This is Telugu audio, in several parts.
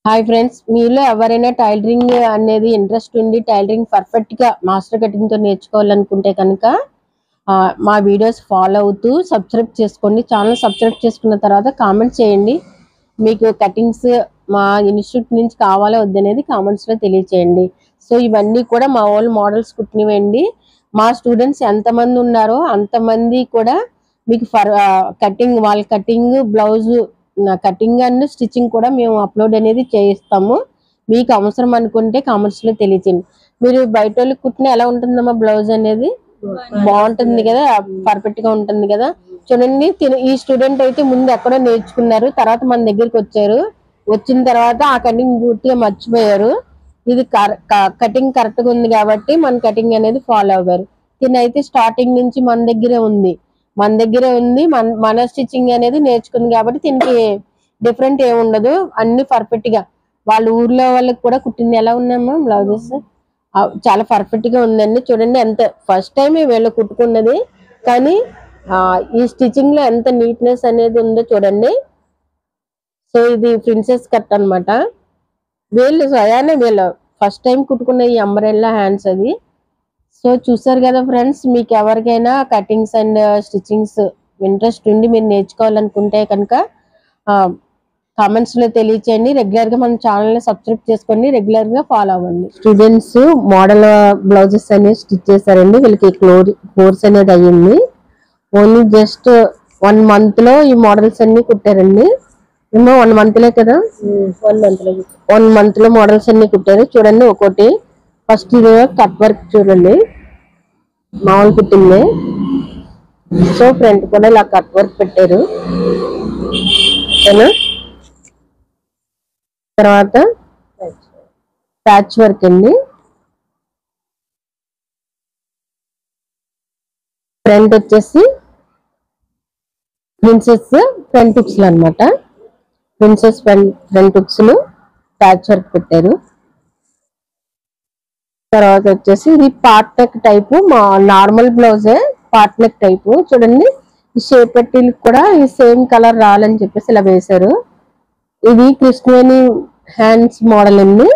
హాయ్ ఫ్రెండ్స్, మీలో ఎవరైనా టైలరింగ్ అనేది ఇంట్రెస్ట్ ఉండి టైలరింగ్ పర్ఫెక్ట్ గా మాస్టర్ కటింగ్ తో నేర్చుకోవాలనుకుంటే కనుక మా వీడియోస్ ఫాలో అవుతూ సబ్స్క్రైబ్ చేసుకోండి. ఛానల్ సబ్స్క్రైబ్ చేసుకున్న తర్వాత కామెంట్ చేయండి. మీకు కటింగ్స్ మా ఇన్స్టిట్యూట్ నుంచి కావాలా వద్దనేది కామెంట్స్ లో తెలియచేయండి. సో ఇవన్నీ కూడా మా వాళ్ళు మోడల్స్ కుట్టినవండి. మా స్టూడెంట్స్ ఎంతమంది ఉన్నారో అంతమంది కూడా మీకు కటింగ్ వాళ్ళ cutting blouse cutting and stitching కూడా మేము అప్లోడ్ అనేది చేయిస్తాము. మీకు అవసరం అనుకుంటే కామెంట్స్ లో తెలియచేయండి. మీరు బయట వాళ్ళకి కుట్టిన ఎలా ఉంటుందమ్మా బ్లౌజ్ అనేది? బాగుంటుంది కదా, పర్ఫెక్ట్ గా ఉంటుంది కదా. చూడండి, ఈ స్టూడెంట్ అయితే ముందు ఎక్కడో నేర్చుకున్నారు, తర్వాత మన దగ్గరికి వచ్చారు. వచ్చిన తర్వాత ఆ కటింగ్ పూర్తిగా మర్చిపోయారు. ఇది కటింగ్ కరెక్ట్ గా ఉంది కాబట్టి మన కటింగ్ అనేది ఫాలో అవ్వారు. తినైతే స్టార్టింగ్ నుంచి మన దగ్గరే ఉంది మన స్టిచ్చింగ్ అనేది నేర్చుకుంది కాబట్టి దీనికి డిఫరెంట్ ఏమి ఉండదు. అన్ని పర్ఫెక్ట్ గా వాళ్ళ ఊర్లో వాళ్ళకి కూడా కుట్టింది ఎలా ఉన్నామా బ్లౌజెస్ చాలా పర్ఫెక్ట్ గా ఉందండి. చూడండి, ఎంత ఫస్ట్ టైం వీళ్ళు కుట్టుకున్నది, కానీ ఈ స్టిచ్చింగ్ లో ఎంత నీట్నెస్ అనేది ఉందో చూడండి. సో ఇది ప్రిన్సెస్ కట్ అన్నమాట. వీళ్ళు ఫస్ట్ టైం కుట్టుకున్న ఈ అంబ్రెల్లా హ్యాండ్స్ అది. సో చూసారు కదా ఫ్రెండ్స్, మీకు ఎవరికైనా కటింగ్స్ అండ్ స్టిచ్చింగ్స్ ఇంట్రెస్ట్ ఉండి మీరు నేర్చుకోవాలనుకుంటే కనుక కామెంట్స్ లో తెలియచేయండి. రెగ్యులర్ గా మన ఛానల్ ని సబ్స్క్రైబ్ చేసుకోండి, రెగ్యులర్ గా ఫాలో అవ్వండి. స్టూడెంట్స్ మోడల్ బ్లౌజెస్ అనేవి స్టిచ్ చేశారండి. వీళ్ళకి కోర్స్ అనేది అయ్యింది. ఓన్లీ జస్ట్ 1 month లో ఈ మోడల్స్ అన్ని కుట్టారండి. ఏమో 1 month లే కదా, 1 month లో మోడల్స్ అన్ని కుట్టారు. చూడండి ఒక్కోటి. ఫస్ట్ ఇది కట్ వర్క్ చూడండి, మామూలు కుట్టింది. సో ఫ్రంట్ కూడా ఇలా కట్ వర్క్ పెట్టారు. ఓకేనా? తర్వాత ప్యాచ్ వర్క్ అండి. ఫ్రంట్ వచ్చేసి ప్రిన్సెస్ ఫ్రంట్ హుక్స్ అనమాట. Princess front hooks patch work పెట్టారు. తర్వాత వచ్చేసి ఇది పార్ట్ నెక్ టైపు, మా నార్మల్ బ్లౌజే పార్ట్ నెక్ టైపు. చూడండి, ఈ షేప్ పెట్టీలకు కూడా ఈ సేమ్ కలర్ రావాలని చెప్పేసి ఇలా వేశారు. ఇది కృష్ణవేణి హ్యాండ్స్ మోడల్ అండి.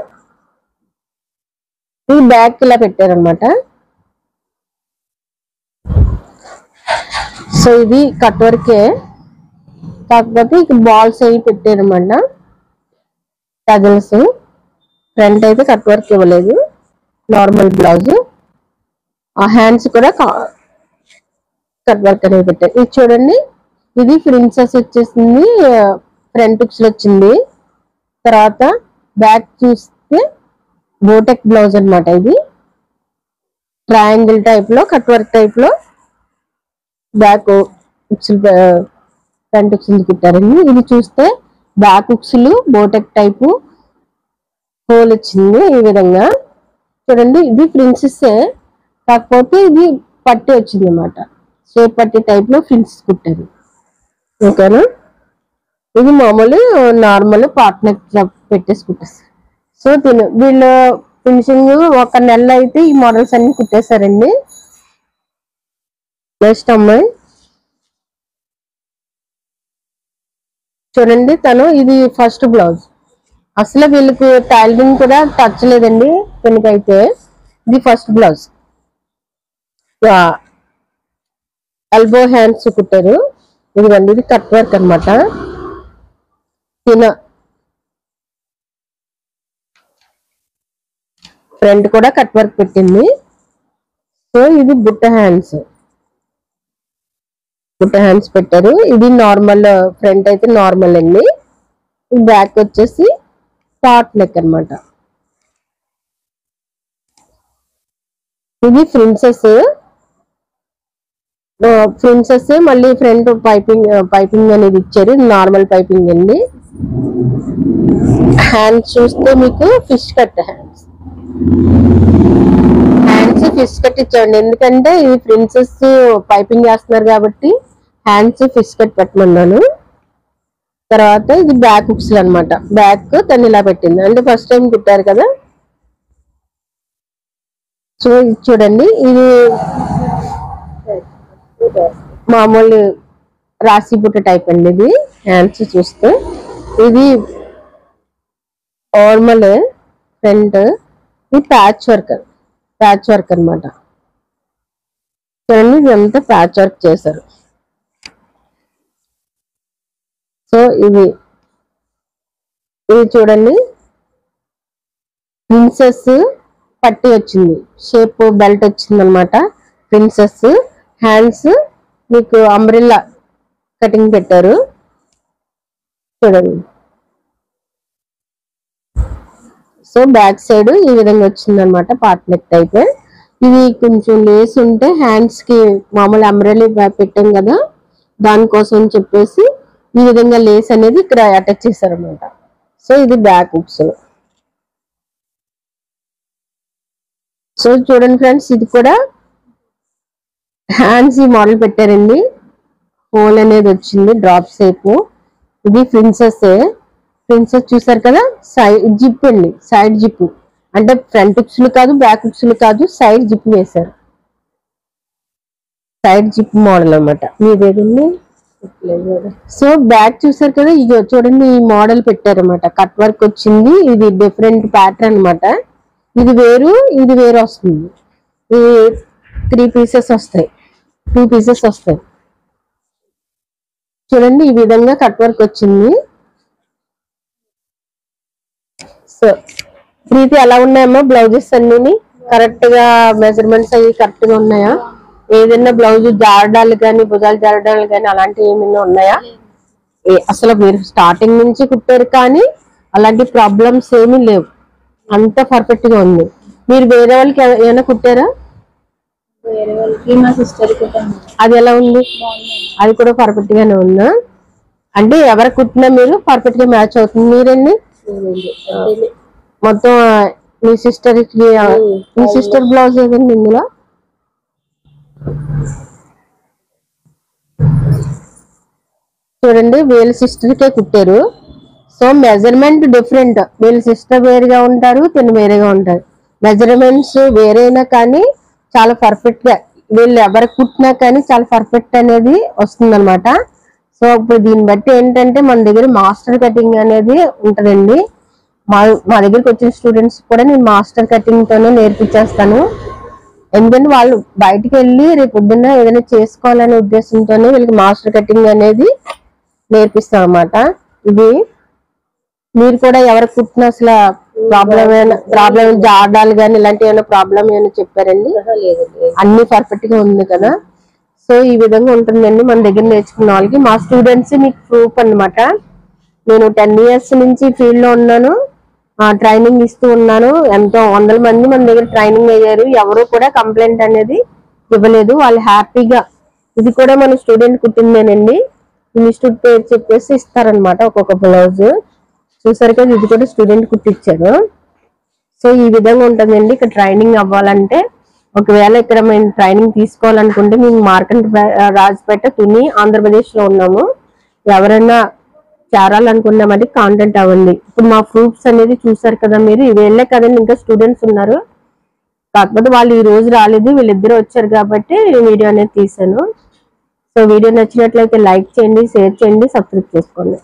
ఇది బ్యాక్ ఇలా పెట్టారనమాట. సో ఇది కట్ వర్కే, కాకపోతే ఇక బాల్స్ అవి పెట్టారనమాట, టజల్స్. ఫ్రంట్ అయితే కట్ వర్క్ ఇవ్వలేదు, నార్మల్ బ్లౌజ్. ఆ హ్యాండ్స్ కూడా కట్ వర్క్ అనేది పెట్టారు. ఇది చూడండి, ఇది ప్రిన్సెస్ వచ్చేసింది, ఫ్రంట్ హుక్స్ లో వచ్చింది. తర్వాత బ్యాక్ చూస్తే బోటెక్ బ్లౌజ్ అనమాట. ఇది ట్రయాంగిల్ టైప్ లో కట్ వర్క్ టైప్ లో బ్యాక్ హుక్స్ ఫ్రంట్ హుక్స్ కుట్టారండి. ఇది చూస్తే బ్యాక్ హుక్స్ బోటెక్ టైపు హోల్ వచ్చింది ఈ విధంగా. చూడండి, ఇది ప్రిన్సెస్, కాకపోతే ఇది పట్టి వచ్చింది అనమాట. షేప్ పట్టి టైప్ లో ప్రిన్సెస్ కుట్టారు. ఓకేనా? ఇది మామూలు నార్మల్ పార్ట్ నెక్ పెట్టేసి కుట్టేస్తారు. సో వీళ్ళు ఫినిషింగ్ 1 నెల అయితే ఈ మోడల్స్ అన్ని కుట్టేశారండి. నెక్స్ట్ అమ్మాయి చూడండి, ఇది ఫస్ట్ బ్లౌజ్. అసలు వీళ్ళకి టైలరింగ్ కూడా టచ్ లేదండి తనకైతే. ఇది ఫస్ట్ బ్లౌజ్, ఎల్బో హ్యాండ్స్ కుట్టారు. ఇదిగోండి, ఇది కట్ వర్క్ అనమాట. ఫ్రంట్ కూడా కట్ వర్క్ పెట్టింది. సో ఇది బుట్ట హ్యాండ్స్ పెట్టారు. ఇది నార్మల్, ఫ్రంట్ అయితే నార్మల్ అండి. బ్యాక్ వచ్చేసి పార్ట్ నెక్ అనమాట. ఇది ప్రిన్సెస్ మళ్ళీ ఫ్రంట్ పైపింగ్ అనేది ఇచ్చారు. నార్మల్ పైపింగ్ అండి. హ్యాండ్స్ చూస్తే మీకు fish cut hands fish cut ఇచ్చామండి. ఎందుకంటే ఇది ప్రిన్సెస్ పైపింగ్ వేస్తున్నారు కాబట్టి హ్యాండ్స్ ఫిష్ కట్ పెట్టమన్నాను. తర్వాత ఇది బ్యాక్ హుక్స్ అనమాట. బ్యాక్ తను ఇలా పెట్టింది, అంటే ఫస్ట్ టైం కుట్టారు కదా. సో ఇది చూడండి, ఇది మామూలు రాసి బుట్ట టైప్ అండి. ఇది హ్యాండ్స్ చూస్తే ఇది నార్మల్ ఫ్రంట్, ఇది ప్యాచ్ వర్క్ అన్నమాట. చూడండి ఇదంతా ప్యాచ్ వర్క్ చేశారు. సో ఇది చూడండి ప్రిన్సెస్ పట్టి వచ్చింది, షేప్ బెల్ట్ వచ్చింది అనమాట. ప్రిన్సెస్ హ్యాండ్స్ మీకు అంబ్రెల్లా కటింగ్ పెట్టారు చూడండి. సో బ్యాక్ సైడ్ ఈ విధంగా వచ్చింది అనమాట, పార్ట్ నెక్ టైప్. ఇది కొంచెం లేస్ ఉంటే హ్యాండ్స్ కి మామూలు అంబ్రెల్లా పెట్టాం కదా, దానికోసం అని చెప్పేసి ఈ విధంగా లేస్ అనేది ఇక్కడ అటాచ్ చేశారు అనమాట. సో ఇది బ్యాక్ హుక్స్. సో చూడండి ఫ్రెండ్స్, ఇది కూడా హ్యాండ్స్ ఈ మోడల్ పెట్టారండి, హోల్ అనేది వచ్చింది డ్రాప్ షేప్. ఇది ప్రిన్సెస్ చూసారు కదా, సైడ్ జిప్ అండి, సైడ్ జిప్ అంటే ఫ్రంట్ హుక్స్లు కాదు, బ్యాక్ హుక్స్లు కాదు, సైడ్ జిప్ వేశారు. సైడ్ జిప్ మోడల్ అన్నమాట మీదేదండి. సో బ్యాక్ చూసారు కదా, ఇది చూడండి ఈ మోడల్ పెట్టారన్నమాట, కట్ వర్క్ వచ్చింది. ఇది డిఫరెంట్ ప్యాటర్న్ అన్నమాట. ఇది వేరు వస్తుంది. ఇది 3 పీసెస్ వస్తాయి, 2 పీసెస్ వస్తాయి. చూడండి ఈ విధంగా కట్ వర్క్ వచ్చింది. సో ప్రీతి ఎలా ఉన్నాయమ్మా బ్లౌజెస్ అన్ని కరెక్ట్ గా మెజర్మెంట్స్ అవి కరెక్ట్ గా ఉన్నాయా? ఏదైనా బ్లౌజ్ జారడాలు కానీ భుజాలు జారడాలు కానీ అలాంటివి ఏమైనా ఉన్నాయా? అసలు మీరు స్టార్టింగ్ నుంచి కుట్టారు కానీ అలాంటి ప్రాబ్లమ్స్ ఏమీ లేవు, అంత పర్ఫెక్ట్ గా ఉంది. మీరు వేరే వాళ్ళకి ఏమైనా కుట్టారా? వేరే వాళ్ళకి మా సిస్టర్ కుట్టాను. అది ఎలా ఉంది? అది కూడా పర్ఫెక్ట్ గానే ఉందా? అంటే ఎవరు కుట్టినా మీరు పర్ఫెక్ట్ గా మ్యాచ్ అవుతుంది. మీరండి మొత్తం మీ సిస్టర్ కి, మీ సిస్టర్ బ్లౌజ్ ఏదండి ఇందులో? చూడండి వీళ్ళ సిస్టర్ కే కుట్టారు. సో మెజర్మెంట్ డిఫరెంట్, వీళ్ళ సిస్టర్ వేరేగా ఉంటారు, తిను వేరేగా ఉంటారు. మెజర్మెంట్స్ వేరైనా కానీ చాలా పర్ఫెక్ట్ గా వీళ్ళు ఎవరు కుట్టినా కానీ చాలా పర్ఫెక్ట్ అనేది వస్తుంది అనమాట. సో ఇప్పుడు దీన్ని బట్టి ఏంటంటే మన దగ్గర మాస్టర్ కటింగ్ అనేది ఉంటదండి. మా దగ్గరికి వచ్చిన స్టూడెంట్స్ కూడా నేను మాస్టర్ కటింగ్ తోనే నేర్పించేస్తాను. ఎందుకంటే వాళ్ళు బయటకు వెళ్ళి రేపు పొద్దున్న ఏదైనా చేసుకోవాలనే ఉద్దేశంతోనే వీళ్ళకి మాస్టర్ కటింగ్ అనేది నేర్పిస్తాం అన్నమాట. ఇది మీరు కూడా ఎవరు కుట్టినా అసలు ప్రాబ్లం జాడాలు కానీ ఇలాంటి ఏమైనా ప్రాబ్లం ఏమైనా చెప్పారండి? అన్ని పర్ఫెక్ట్ గా ఉంది కదా. సో ఈ విధంగా ఉంటుందండి మన దగ్గర నేర్చుకున్న వాళ్ళకి. మా స్టూడెంట్స్ మీకు ప్రూఫ్ అన్నమాట. నేను 10 years నుంచి ఫీల్డ్ లో ఉన్నాను, ట్రైనింగ్ ఇస్తూ ఉన్నాను. ఎంతో 100 మంది మన దగ్గర ట్రైనింగ్ అయ్యారు, ఎవరు కూడా కంప్లైంట్ అనేది ఇవ్వలేదు. వాళ్ళు హ్యాపీగా, ఇది కూడా మన స్టూడెంట్ కుట్టిందేనండి, ఇన్స్టిట్యూట్ పేరు చెప్పేసి ఇస్తారనమాట ఒక్కొక్క బ్లౌజ్. చూసారు కదా, ఇది కూడా స్టూడెంట్ కుట్టించారు. సో ఈ విధంగా ఉంటుందండి ఇక్కడ ట్రైనింగ్ అవ్వాలంటే. ఒకవేళ ఇక్కడ మేము ట్రైనింగ్ తీసుకోవాలనుకుంటే మేము మార్కండ రాజపేట, తుని, ఆంధ్రప్రదేశ్ లో ఉన్నాము. ఎవరైనా చేరాలనుకున్నామంటే కాంటాక్ట్ అవ్వండి. ఇప్పుడు మా ప్రూఫ్స్ అనేది చూసారు కదా మీరు, ఇవేళ్ళే కదండి ఇంకా స్టూడెంట్స్ ఉన్నారు, కాకపోతే వాళ్ళు ఈ రోజు రాలేదు, వీళ్ళిద్దరు వచ్చారు కాబట్టి వీడియో అనేది తీసాను. సో వీడియో నచ్చినట్లయితే లైక్ చేయండి, షేర్ చేయండి, సబ్స్క్రైబ్ చేసుకోండి.